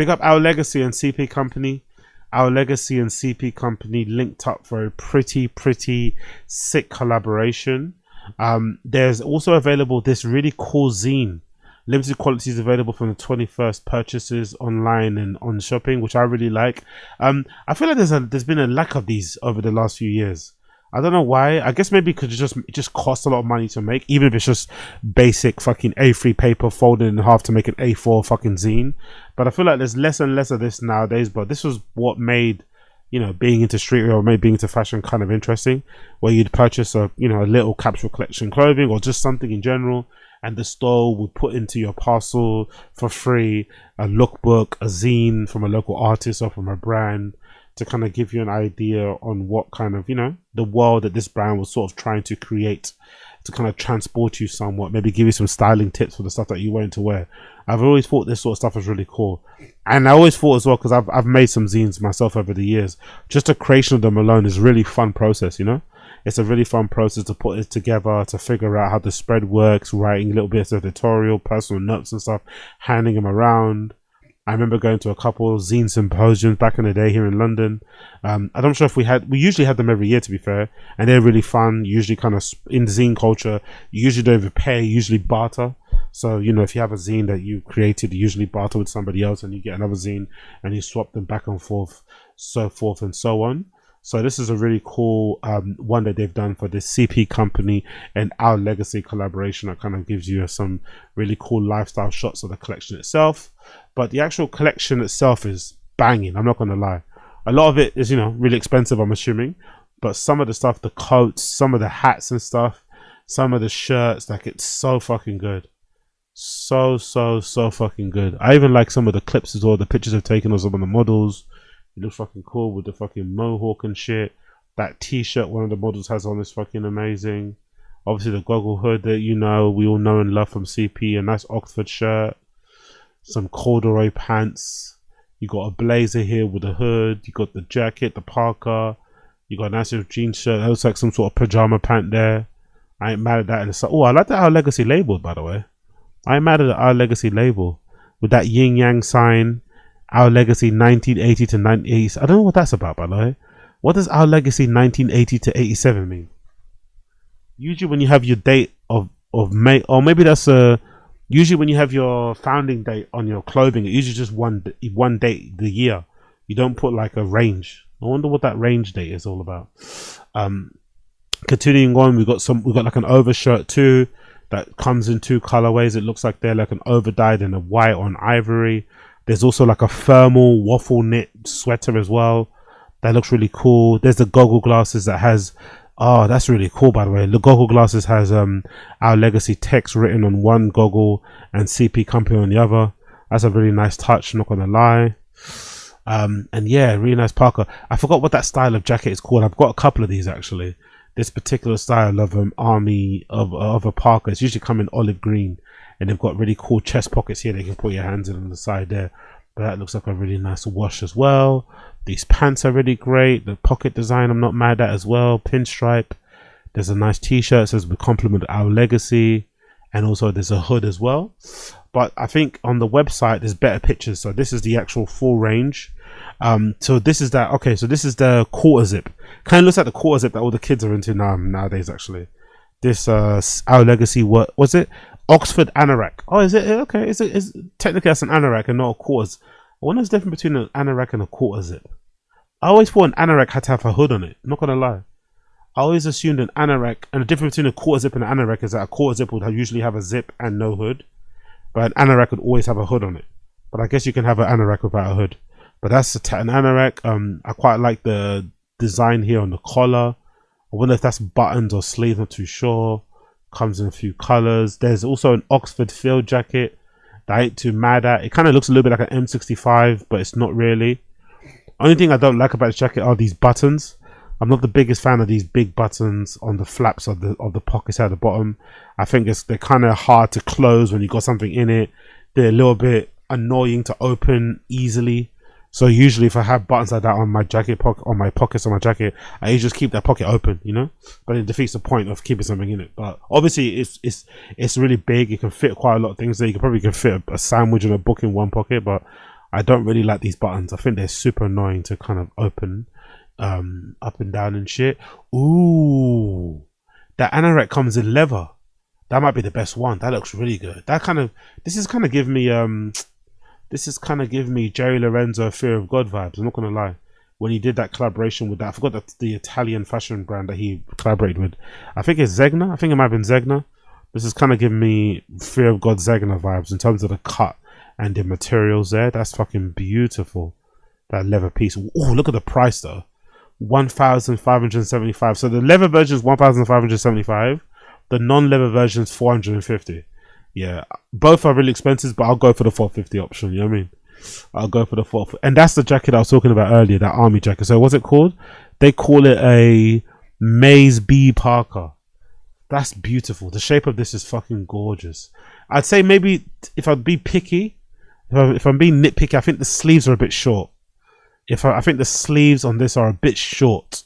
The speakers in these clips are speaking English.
Big up Our Legacy and CP Company. Our Legacy and CP Company linked up for a pretty sick collaboration. There's also available this really cool zine. Limited quantities available from the 21st, purchases online and on shopping, which I really like. I feel like there's been a lack of these over the last few years. I don't know why. I guess maybe because it just costs a lot of money to make, even if it's just basic fucking A3 paper folded in half to make an A4 fucking zine. But I feel like there's less and less of this nowadays. But this was what made, being into streetwear or maybe being into fashion kind of interesting, where you'd purchase a little capsule collection clothing or just something in general, and the store would put into your parcel for free a lookbook, a zine from a local artist or from a brand, to kind of give you an idea on what kind of, the world that this brand was sort of trying to create, to kind of transport you somewhat, maybe give you some styling tips for the stuff that you want to wear. I've always thought this sort of stuff was really cool. And I always thought as well, because I've made some zines myself over the years, just the creation of them alone is a really fun process, It's a really fun process to put it together, to figure out how the spread works, writing little bits of tutorial, personal notes and stuff, handing them around. I remember going to a couple of zine symposiums back in the day here in London. I'm not sure if we usually had them every year, to be fair, and they're really fun. Usually kind of in zine culture, you usually don't even pay, you usually barter. So, if you have a zine that you created, you usually barter with somebody else and you get another zine and you swap them back and forth, so forth and so on. So this is a really cool one that they've done for this CP Company and Our Legacy collaboration that kind of gives you some really cool lifestyle shots of the collection itself. But the actual collection itself is banging, I'm not going to lie. A lot of it is, really expensive, I'm assuming. But some of the stuff, the coats, some of the hats and stuff, some of the shirts, like, it's so fucking good. So fucking good. I even like some of the clips as well, the pictures they've taken of some of the models. It looks fucking cool with the fucking mohawk and shit. That t-shirt one of the models has on is fucking amazing. Obviously the goggle hood that we all know and love from CP. A nice Oxford shirt. Some corduroy pants. You got a blazer here with a hood. You got the jacket, the parka. You got a nice little jean shirt. That looks like some sort of pajama pant there. I ain't mad at that. Oh, I like that Our Legacy label, by the way. I ain't mad at the Our Legacy label. With that yin yang sign. Our Legacy 1980 to 1980. I don't know what that's about, by the way. What does Our Legacy 1980 to 87 mean? Usually when you have your date of May, or maybe that's usually when you have your founding date on your clothing, it usually just one date the year. You don't put like a range. I wonder what that range date is all about. Continuing on, we got like an overshirt too that comes in two colorways. It looks like they're like an over dyed and a white on ivory. There's also like a thermal waffle knit sweater as well. That looks really cool. There's the goggle glasses that has, oh, that's really cool, by the way. The goggle glasses has Our Legacy text written on one goggle and CP Company on the other. That's a really nice touch, not gonna lie. And yeah, really nice parka. I forgot what that style of jacket is called. I've got a couple of these actually. This particular style of army of a parka. It's usually come in olive green. And they've got really cool chest pockets here. They can put your hands in on the side there. But that looks like a really nice wash as well. These pants are really great. The pocket design I'm not mad at as well. Pinstripe. There's a nice t-shirt. It says we compliment Our Legacy. And also there's a hood as well. But I think on the website there's better pictures. So this is the actual full range. So this is that. Okay, so this is the quarter zip. Kind of looks like the quarter zip that all the kids are into nowadays actually. This Our Legacy, what was it? Oxford anorak. Oh, is it? Okay, is technically that's an anorak and not a quarters. I wonder what's the difference between an anorak and a quarter zip. I always thought an anorak had to have a hood on it. I'm not gonna lie. I always assumed an anorak, and the difference between a quarter zip and an anorak is that a quarter zip would usually have a zip and no hood, but an anorak would always have a hood on it. But I guess you can have an anorak without a hood. But that's an anorak. I quite like the design here on the collar. I wonder if that's buttons or sleeves. Not too sure. Comes in a few colors. There's also an Oxford field jacket that I ain't too mad at. It kind of looks a little bit like an M65, but it's not really. Only thing I don't like about this jacket are these buttons. I'm not the biggest fan of these big buttons on the flaps of the pockets at the bottom. I think they're kind of hard to close when you got something in it. They're a little bit annoying to open easily. So usually if I have buttons like that on my jacket pocket, on my pockets on my jacket, I usually just keep that pocket open, but it defeats the point of keeping something in it. But obviously it's really big. You can fit quite a lot of things there. You can probably fit a sandwich and a book in one pocket, but I don't really like these buttons. I think they're super annoying to kind of open up and down and shit. Ooh, that anorak comes in leather. That might be the best one. That looks really good. This is kind of giving me Jerry Lorenzo Fear of God vibes. I'm not gonna lie. When he did that collaboration with that, I forgot the Italian fashion brand that he collaborated with. I think it's Zegna. I think it might have been Zegna. This is kind of giving me Fear of God Zegna vibes in terms of the cut and the materials there. That's fucking beautiful. That leather piece. Oh, look at the price though. 1,575. So the leather version is 1,575. The non-leather version is 450. Yeah, both are really expensive, but I'll go for the 450 option. You know what I mean? I'll go for the 450. And that's the jacket I was talking about earlier, that army jacket. So what's it called? They call it a Maze B Parker. That's beautiful. The shape of this is fucking gorgeous. I'd say maybe if I'd be picky, if I'm being nitpicky, I think the sleeves are a bit short. I think the sleeves on this are a bit short.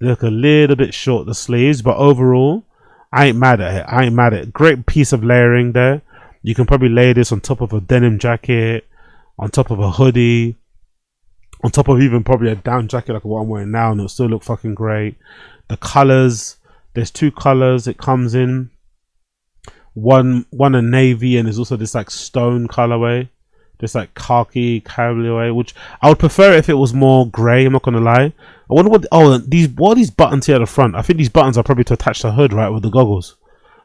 They look a little bit short, the sleeves, but overall, I ain't mad at it. Great piece of layering there. You can probably layer this on top of a denim jacket, on top of a hoodie, on top of even probably a down jacket like what I'm wearing now, and it'll still look fucking great. The colors, there's two colors it comes in. One a navy, and there's also this like stone colorway. This like khaki colorway, which I would prefer if it was more grey. I'm not gonna lie. I wonder what are these buttons here at the front. I think these buttons are probably to attach the hood, right, with the goggles.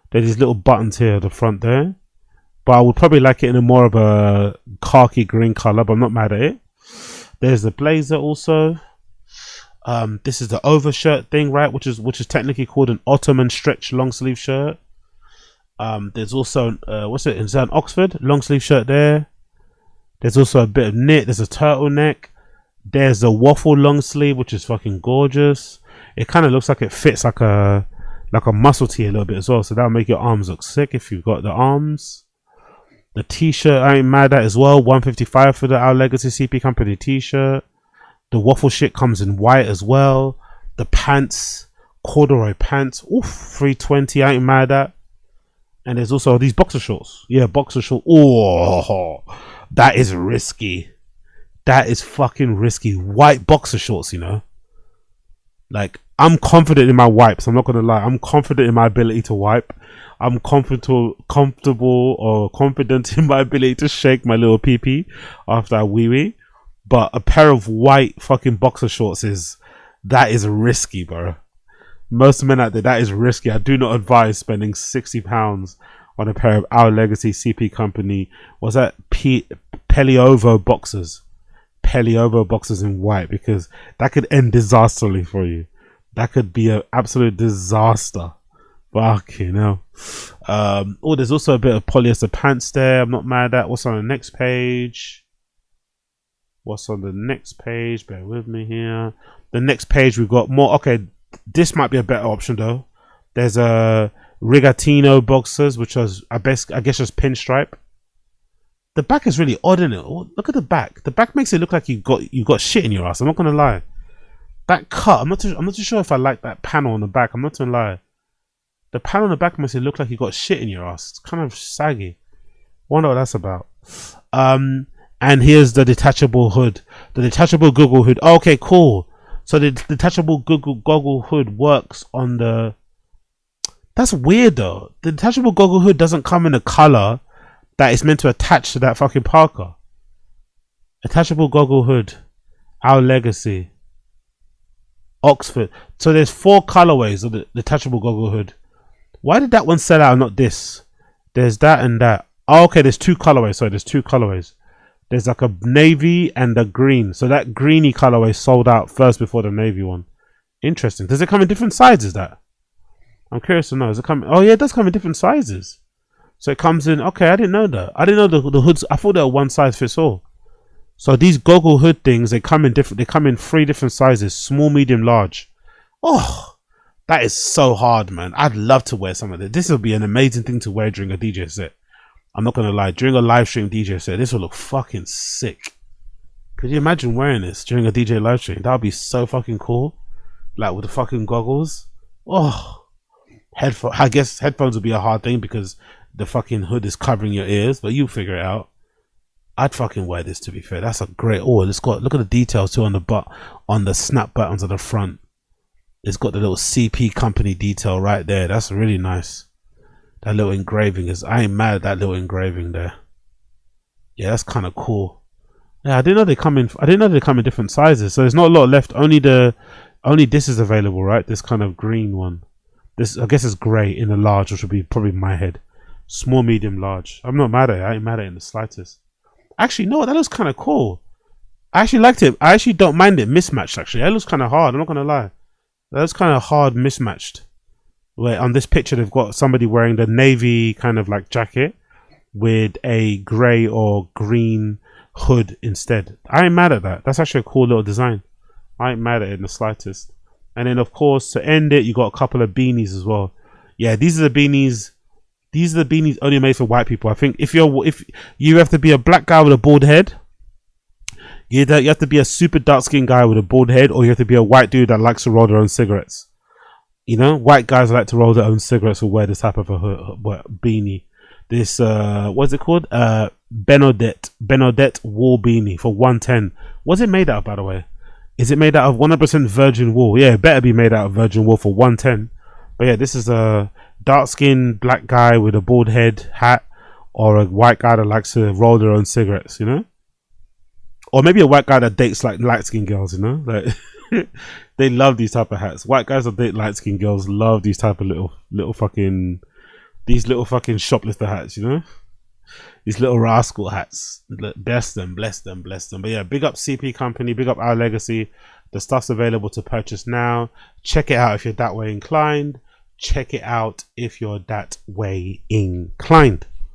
There's these little buttons here at the front there, but I would probably like it in a more of a khaki green color, but I'm not mad at it. There's the blazer also. This is the overshirt thing, right, which is technically called an Ottoman stretch long sleeve shirt. There's also what's it? Is that an Oxford long sleeve shirt there? There's also a bit of knit. There's a turtleneck. There's a waffle long sleeve, which is fucking gorgeous. It kind of looks like it fits like a muscle tee a little bit as well. So that'll make your arms look sick if you've got the arms. The t-shirt I ain't mad at as well. 155 for the Our Legacy CP Company t-shirt. The waffle shit comes in white as well. The pants, corduroy pants. Oof, 320. I ain't mad at. And there's also these boxer shorts. Yeah, boxer shorts. Oh, that is risky. That is fucking risky. White boxer shorts, you know. Like, I'm confident in my wipes. I'm not gonna lie. I'm confident in my ability to wipe. I'm comfortable or confident in my ability to shake my little pee-pee after I wee-wee. But a pair of white fucking boxer shorts is risky, bro. Most men out there, that is risky. I do not advise spending £60 on a pair of Our Legacy CP Company. Was that Peliovo boxers? Peliovo boxers in white, because that could end disastrously for you. That could be an absolute disaster. Fucking hell. Oh, there's also a bit of polyester pants there. I'm not mad at. What's on the next page? Bear with me here. The next page we've got more. Okay, this might be a better option though. There's a Rigatino boxers, which was I guess just pinstripe. The back is really odd, isn't it? Oh, look at the back. The back makes it look like you got shit in your ass. I'm not gonna lie. That cut, I'm not too sure if I like that panel on the back. I'm not gonna lie. The panel on the back makes it look like you got shit in your ass. It's kind of saggy. Wonder what that's about. And here's the detachable hood. The detachable goggle hood. Oh, okay, cool. So the detachable goggle hood works on the... That's weird though. The detachable goggle hood doesn't come in a color that is meant to attach to that fucking parka. Attachable goggle hood. Our Legacy. Oxford. So there's 4 colorways of the detachable goggle hood. Why did that one sell out and not this? There's that and that. Oh, okay, there's 2 colorways. Sorry, there's 2 colorways. There's like a navy and a green. So that greeny colorway sold out first before the navy one. Interesting. Does it come in different sizes, that? I'm curious to know. Does it come... Oh yeah, it does come in different sizes. So it comes in... Okay, I didn't know that. I didn't know the hoods... I thought they were one size fits all. So these goggle hood things, they come in 3 different sizes. Small, medium, large. Oh, that is so hard, man. I'd love to wear some of this. This would be an amazing thing to wear during a DJ set. I'm not gonna lie, during a live stream DJ set, this will look fucking sick. Could you imagine wearing this during a DJ live stream? That would be so fucking cool. Like with the fucking goggles. Oh, I guess headphones would be a hard thing because the fucking hood is covering your ears, but you figure it out. I'd fucking wear this, to be fair. That's a great. Oh, it's got, look at the details too on the butt, on the snap buttons at the front. It's got the little CP company detail right there. That's really nice. That little engraving is, I ain't mad at that little engraving there. Yeah, that's kind of cool. Yeah, I didn't know they come in. I didn't know they come in different sizes. So there's not a lot left. Only this is available, right? This kind of green one. This, I guess, is grey in a large, which would be probably my head. Small, medium, large. I'm not mad at it. I ain't mad at it in the slightest. Actually, no, that looks kind of cool. I actually liked it. I actually don't mind it mismatched. Actually, that looks kind of hard. I'm not gonna lie. That looks kind of hard mismatched. Where on this picture they've got somebody wearing the navy kind of like jacket with a grey or green hood instead. I ain't mad at that. That's actually a cool little design. I ain't mad at it in the slightest. And then of course to end it, you got a couple of beanies as well. Yeah, these are the beanies. These are the beanies only made for white people. I think if you have to be a black guy with a bald head, you have to be a super dark skinned guy with a bald head, or you have to be a white dude that likes to roll their own cigarettes. You know, white guys like to roll their own cigarettes or wear this type of a beanie. This what's it called? Benodette wool beanie for 110. What's it made out of, by the way? Is it made out of 100% virgin wool? Yeah, it better be made out of virgin wool for 110. But yeah, this is a dark skinned black guy with a bald head hat, or a white guy that likes to roll their own cigarettes, you know? Or maybe a white guy that dates like light skinned girls, you know? Like they love these type of hats. White guys that date light skinned girls love these type of little fucking shoplifter hats, you know? These little rascal hats. Bless them. But yeah, big up CP Company, big up Our Legacy. The stuff's available to purchase now. Check it out if you're that way inclined. Check it out if you're that way inclined.